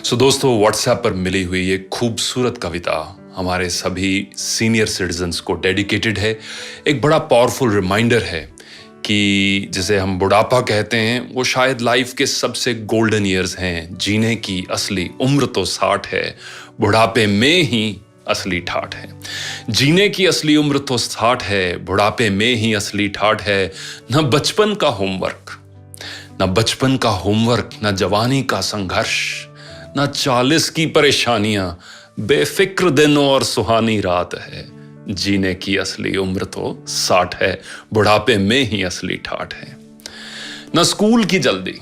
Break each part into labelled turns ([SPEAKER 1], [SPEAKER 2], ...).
[SPEAKER 1] सो दोस्तों, व्हाट्सएप पर मिली हुई ये खूबसूरत कविता हमारे सभी सीनियर सिटीजन्स को डेडिकेटेड है। एक बड़ा पावरफुल रिमाइंडर है कि जिसे हम बुढ़ापा कहते हैं, वो शायद लाइफ के सबसे गोल्डन ईयर्स हैं। जीने की असली उम्र तो 60 है, बुढ़ापे में ही असली ठाठ है। जीने की असली उम्र तो 60 है, बुढ़ापे में ही असली ठाठ है। न बचपन का होमवर्क, न बचपन का होमवर्क, न जवानी का संघर्ष, न 40 की परेशानियां, बेफिक्र दिन और सुहानी रात है। जीने की असली उम्र तो 60 है, बुढ़ापे में ही असली ठाठ है। न स्कूल की जल्दी,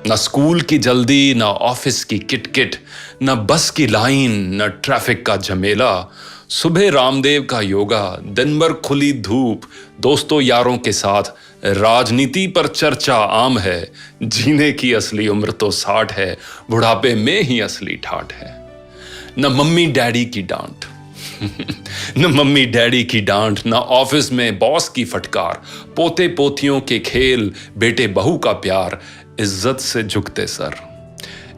[SPEAKER 1] न स्कूल की जल्दी, न ऑफिस की किटकिट, न बस की लाइन, न ट्रैफिक का झमेला। सुबह रामदेव का योगा, दिन भर खुली धूप, दोस्तों यारों के साथ राजनीति पर चर्चा आम है। जीने की असली उम्र तो 60 है, बुढ़ापे में ही असली ठाठ है। न मम्मी डैडी की डांट न मम्मी डैडी की डांट, न ऑफिस में बॉस की फटकार, पोते पोतियों के खेल, बेटे बहू का प्यार। इज्जत से झुकते सर,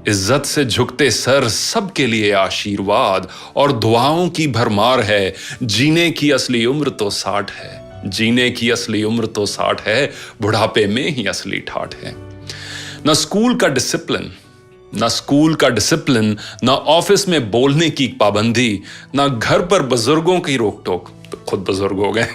[SPEAKER 1] इज्जत से झुकते सर, सबके लिए आशीर्वाद और दुआओं की भरमार है। जीने की असली उम्र तो 60 है, जीने की असली उम्र तो 60 है, बुढ़ापे में ही असली ठाठ है। न स्कूल का डिसिप्लिन, न स्कूल का डिसिप्लिन, न ऑफिस में बोलने की पाबंदी, न घर पर बुजुर्गों की रोक टोक, खुद बुजुर्ग हो गए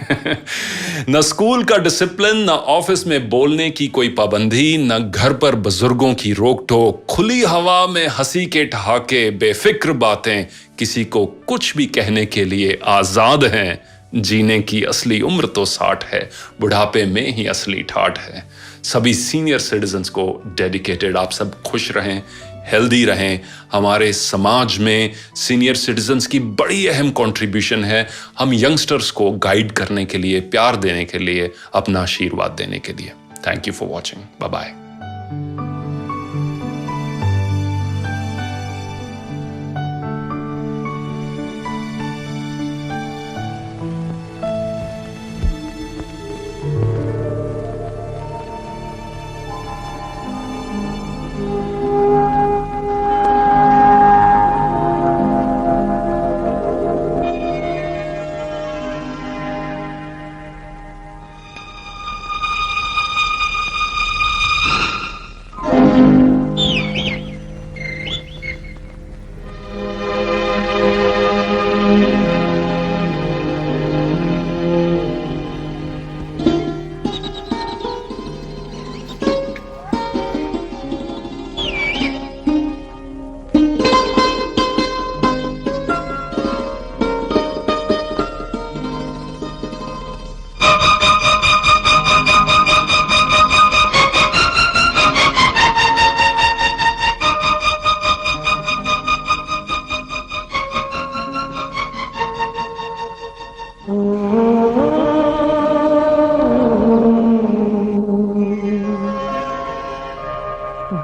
[SPEAKER 1] न स्कूल का डिसिप्लिन, न ऑफिस में बोलने की कोई पाबंदी, न घर पर बुजुर्गों की रोक टोक। खुली हवा में हंसी के ठहाके, बेफिक्र बातें, किसी को कुछ भी कहने के लिए आजाद हैं। जीने की असली उम्र तो 60 है, बुढ़ापे में ही असली ठाठ है। सभी सीनियर सिटीजन्स को डेडिकेटेड। आप सब खुश रहें, हेल्दी रहें। हमारे समाज में सीनियर सिटीजन्स की बड़ी अहम कंट्रीब्यूशन है, हम यंगस्टर्स को गाइड करने के लिए, प्यार देने के लिए, अपना आशीर्वाद देने के लिए। Thank you for watching. Bye bye.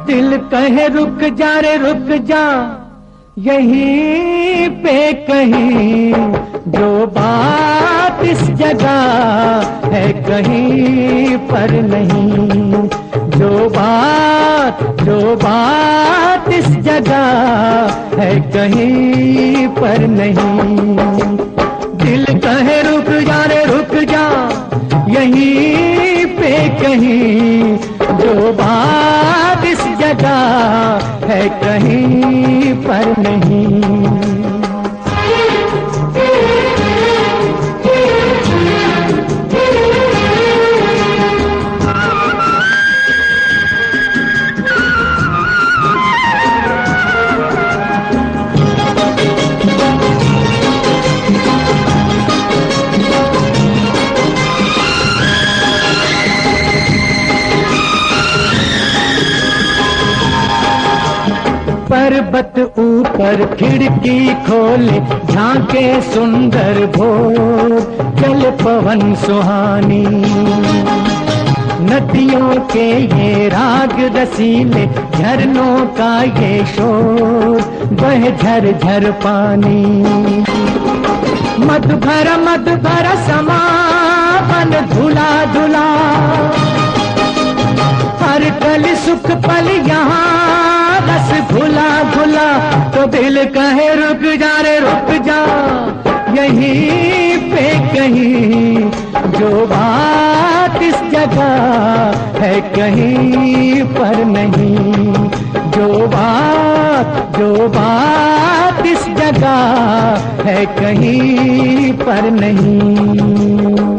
[SPEAKER 2] दिल कहे रुक जा रे रुक जा, यहीं पे कहीं जो बात इस जगह है कहीं पर नहीं। जो बात इस जगह है कहीं पर नहीं। दिल कहे रुक जा रे रुक जा, यहीं पे कहीं जो बात इस जगह है कहीं पर नहीं। पर्वत ऊपर खिड़की खोले, झांके सुंदर भोर, चल पवन सुहानी। नदियों के ये राग रसीले, झरनों का ये शोर, बह झर झर पानी। मधु भरा समा बन धुला धुला, हर कल सुख पल यहाँ बस भुला भुला तो दिल कहे रुक जा रे रुक जा, यहीं पे कहीं जो बात इस जगह है कहीं पर नहीं, जो बात इस जगह है कहीं पर नहीं।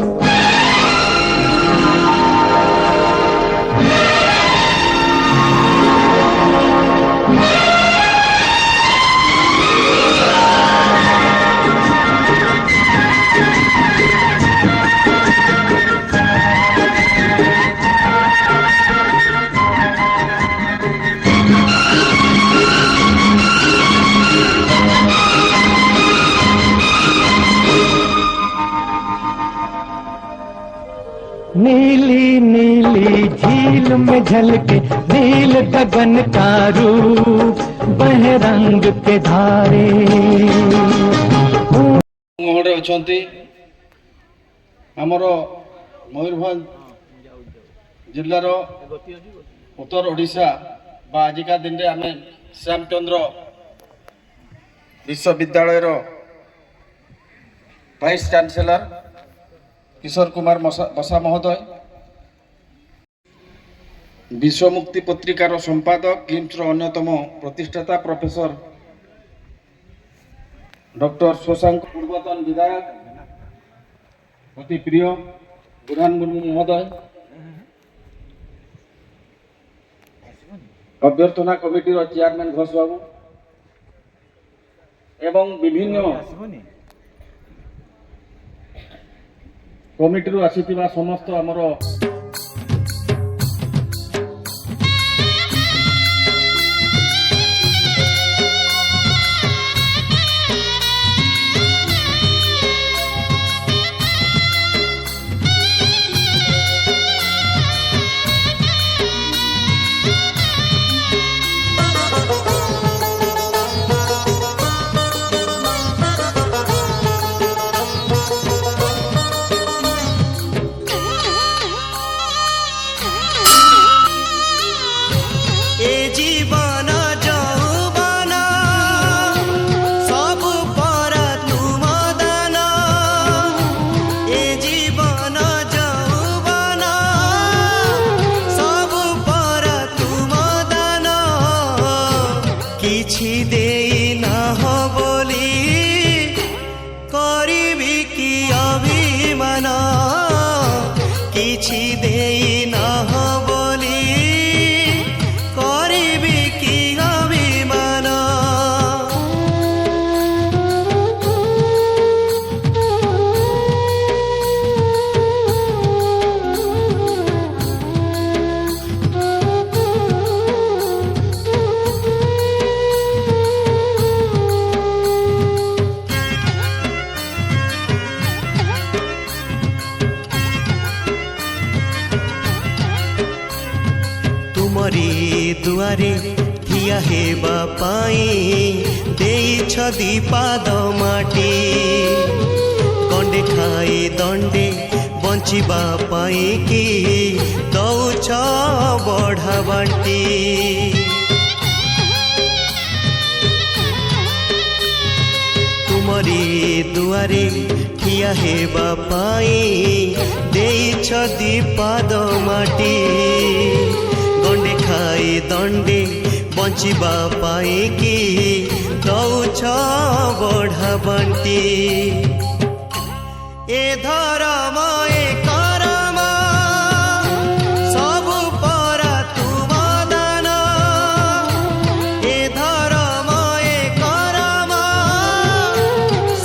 [SPEAKER 2] नीली नीली झील में झलके नील गगन का रूप, बह रंग के धारे।
[SPEAKER 3] मोहरे अछंती हमरो मयूरभंज जिल्लार उत्तर ओडिशा बा आजिका दिन रे आमे श्यामचंद्र विश्वविद्यालय वाइस चांसलर किशोर कुमार बसा महोदय, विश्वमुक्ति पत्रिकार संपादक किम्स अन्यतम प्रतिष्ठाता प्रोफेसर डॉक्टर शशांक, पूर्वतन विधायक अति प्रिय बुरहान मुर्मू महोदय, अभ्यर्थना कमिटी चेयरमैन घोष बाबू एवं विभिन्न कमिटी आसीथिबा समस्त आमर
[SPEAKER 4] दुआरे ठिया हेबा पाई देइछ दीपाद माटी, गंडे खाई दंडे बंचिबा पाई कि दौछ बढ़ा बाटी। तुमरी दुआरे ठिया हेबा पाई देइछ दीपाद माटी, गंडे खाई दंडे बंचिबा पाई कि दौछ बढ़ा बांटी। ए धर्म ए करम सबु परा तुम दान, ए धर्म ए करम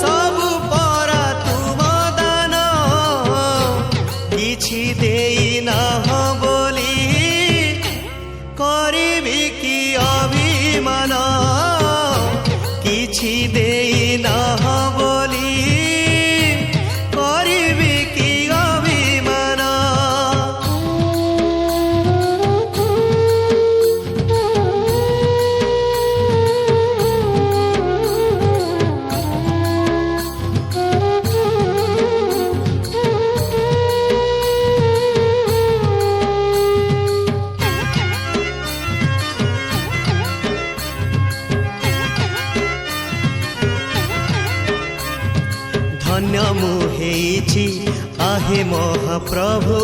[SPEAKER 4] सबु परा तुम दान, किछि देई ना बोली करिबी कि अभिमान, किछि देई ना बोली करिबी कि धन्य मु हेछि आहे महाप्रभु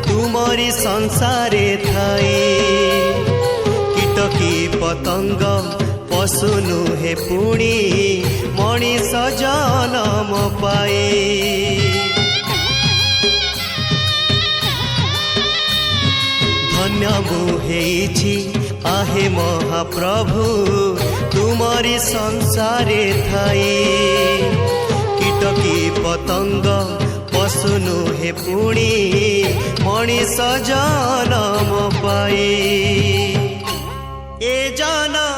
[SPEAKER 4] तुमरी संसारे थाई कीटकी पतंग पशु नुहे पुणी मणिष जनम पाए धन्य मु हेछि आहे महाप्रभु तुमरी संसारे थाई कीटकी पतंग पशु नुहे पुणी मणिष जनम पाए ए जनम